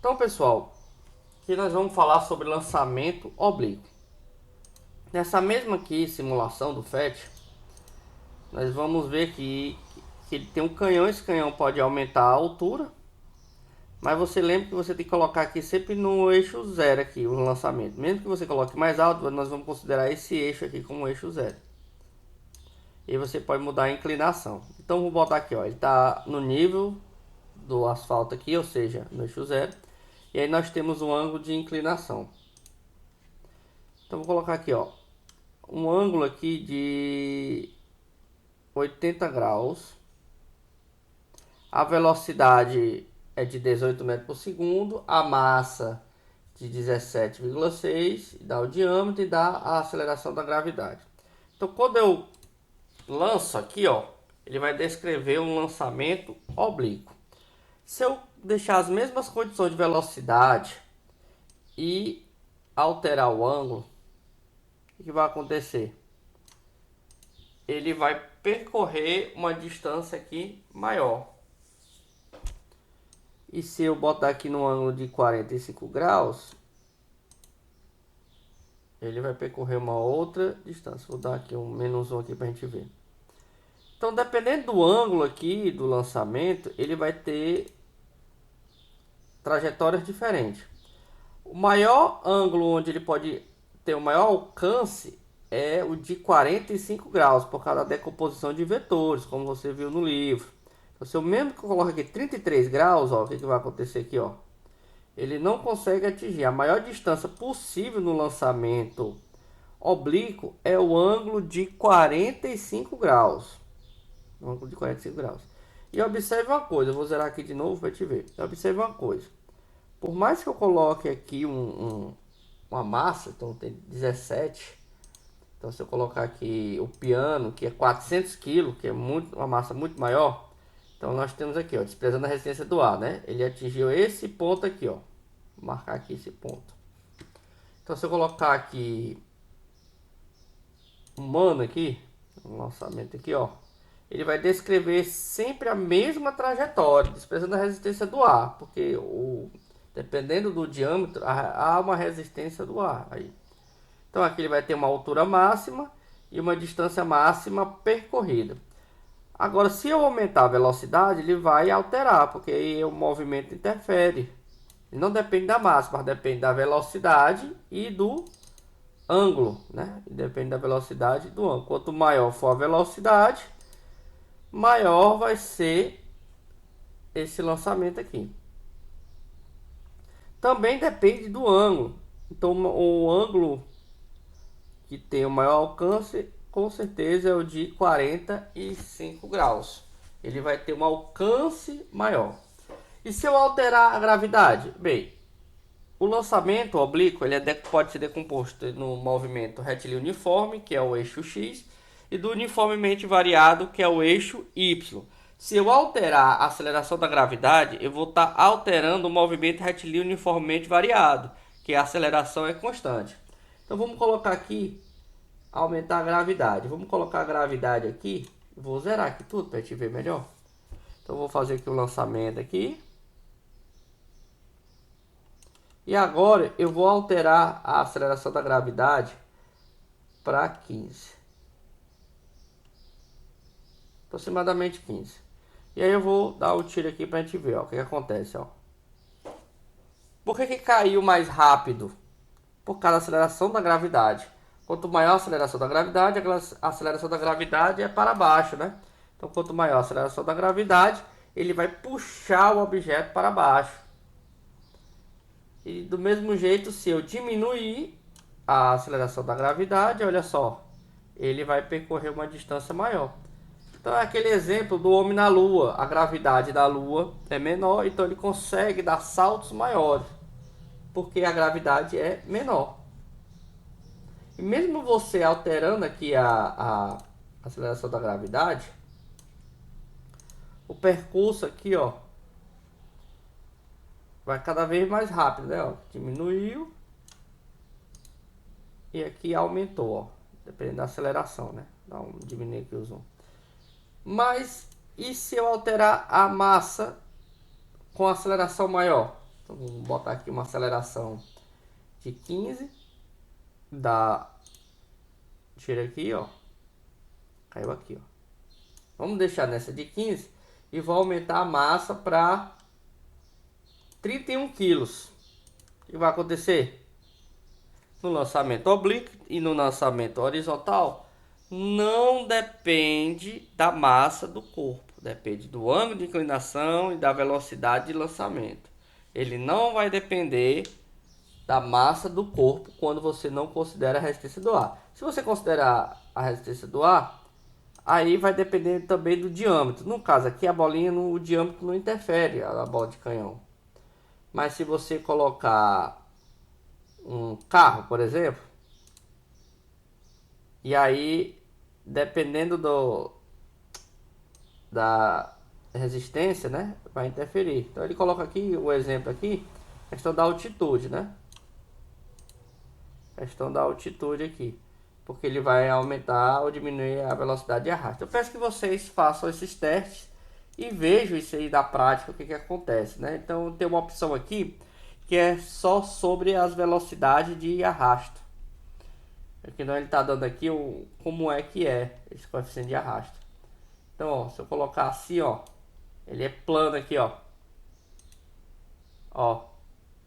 Então, pessoal, aqui nós vamos falar sobre lançamento oblíquo. Nessa mesma aqui simulação do FET, nós vamos ver que ele tem um canhão. Esse canhão pode aumentar a altura, mas você lembra que você tem que colocar aqui sempre no eixo zero aqui o lançamento. Mesmo que você coloque mais alto, nós vamos considerar esse eixo aqui como eixo zero. E você pode mudar a inclinação. Então vou botar aqui, ó, ele está no nível do asfalto aqui, ou seja, no eixo zero. E aí nós temos um ângulo de inclinação. Então vou colocar aqui, ó, um ângulo aqui de 80 graus. A velocidade é de 18 metros por segundo. A massa de 17,6. Dá o diâmetro e dá a aceleração da gravidade. Então quando eu lanço aqui, ó, ele vai descrever um lançamento oblíquo. Se eu deixar as mesmas condições de velocidade e alterar o ângulo, o que vai acontecer? Ele vai percorrer uma distância aqui maior. E se eu botar aqui no ângulo de 45 graus, ele vai percorrer uma outra distância. Vou dar aqui um menos 1 aqui para a gente ver. Então, dependendo do ângulo aqui do lançamento, ele vai ter trajetórias diferentes. O maior ângulo onde ele pode ter o maior alcance é o de 45 graus, por causa da decomposição de vetores, como você viu no livro. Então, se eu mesmo que eu coloque aqui 33 graus, ó, o que vai acontecer aqui, ó? Ele não consegue atingir. A maior distância possível no lançamento oblíquo é o ângulo de 45 graus. O ângulo de 45 graus. E observe uma coisa, eu vou zerar aqui de novo para te ver. Observe uma coisa. Por mais que eu coloque aqui uma massa, então tem 17. Então se eu colocar aqui o piano, que é 400 kg, que é uma massa muito maior. Então nós temos aqui, ó, desprezando a resistência do ar, né? Ele atingiu esse ponto aqui, ó. Vou marcar aqui esse ponto. Então se eu colocar aqui um mano aqui, um lançamento aqui, ó, ele vai descrever sempre a mesma trajetória, desprezando a resistência do ar, porque dependendo do diâmetro, há uma resistência do ar aí. Então aqui ele vai ter uma altura máxima e uma distância máxima percorrida. Agora, se eu aumentar a velocidade, ele vai alterar, porque aí o movimento interfere. Ele não depende da massa, mas depende da velocidade e do ângulo, né? Depende da velocidade e do ângulo. Quanto maior for a velocidade, maior vai ser esse lançamento aqui. Também depende do ângulo. Então, o ângulo que tem o maior alcance, com certeza, é o de 45 graus. Ele vai ter um alcance maior. E se eu alterar a gravidade? Bem, o lançamento oblíquo ele pode ser decomposto no movimento retilíneo uniforme, que é o eixo X, e do uniformemente variado, que é o eixo Y. Se eu alterar a aceleração da gravidade, eu vou estar alterando o movimento retilíneo uniformemente variado, que a aceleração é constante. Então vamos colocar aqui, aumentar a gravidade. Vamos colocar a gravidade aqui, vou zerar aqui tudo para a gente ver melhor. Então vou fazer aqui o lançamento aqui. E agora eu vou alterar a aceleração da gravidade para 15. Aproximadamente 15. E aí eu vou dar um tiro aqui para a gente ver, ó, o que acontece, ó. Por que caiu mais rápido? Por causa da aceleração da gravidade. Quanto maior a aceleração da gravidade, a aceleração da gravidade é para baixo, né? Então quanto maior a aceleração da gravidade, ele vai puxar o objeto para baixo. E do mesmo jeito, se eu diminuir a aceleração da gravidade, olha só, ele vai percorrer uma distância maior. Então é aquele exemplo do homem na Lua. A gravidade da Lua é menor, então ele consegue dar saltos maiores, porque a gravidade é menor. E mesmo você alterando aqui a aceleração da gravidade, o percurso aqui, ó, vai cada vez mais rápido, né? Ó, diminuiu e aqui aumentou, ó, dependendo da aceleração, né? Dá um diminuir aqui o zoom. Mas e se eu alterar a massa com aceleração maior? Então, vamos botar aqui uma aceleração de 15. Dá... Tira aqui, ó. Caiu aqui, ó. Vamos deixar nessa de 15 e vou aumentar a massa para 31 quilos. O que vai acontecer? No lançamento oblíquo e no lançamento horizontal, não depende da massa do corpo. Depende do ângulo de inclinação e da velocidade de lançamento. Ele não vai depender da massa do corpo quando você não considera a resistência do ar. Se você considerar a resistência do ar, aí vai depender também do diâmetro. No caso aqui, a bolinha, o diâmetro não interfere a bola de canhão. Mas se você colocar um carro, por exemplo, e aí, dependendo da resistência, né, vai interferir. Então ele coloca aqui o exemplo aqui, questão da altitude, né? Questão da altitude aqui, porque ele vai aumentar ou diminuir a velocidade de arrasto. Eu peço que vocês façam esses testes e vejam isso aí na prática, o que que acontece, né? Então tem uma opção aqui que é só sobre as velocidades de arrasto. Aqui não, ele está dando aqui como é que é esse coeficiente de arrasto. Então, ó, se eu colocar assim, ó, ele é plano aqui, ó. Ó,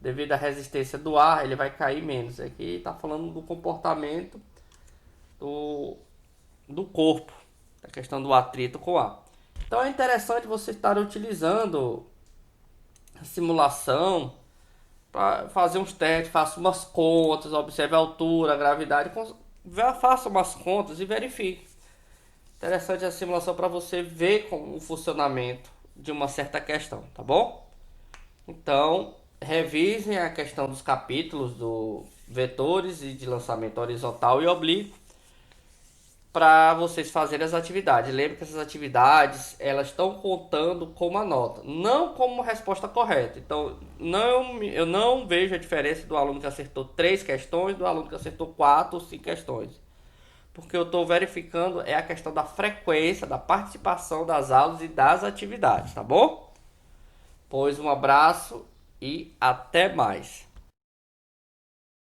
devido à resistência do ar, ele vai cair menos. Aqui está falando do comportamento do corpo, a questão do atrito com o ar. Então é interessante você estar utilizando a simulação para fazer uns testes, faça umas contas, observe a altura, a gravidade, faça umas contas e verifique. Interessante a simulação para você ver como o funcionamento de uma certa questão, tá bom? Então, revisem a questão dos capítulos do vetores e de lançamento horizontal e oblíquo para vocês fazerem as atividades. Lembre que essas atividades elas estão contando como a nota, não como resposta correta. Então, eu não vejo a diferença do aluno que acertou 3 questões do aluno que acertou 4 ou 5 questões. Porque eu estou verificando é a questão da frequência, da participação das aulas e das atividades, tá bom? Pois um abraço e até mais.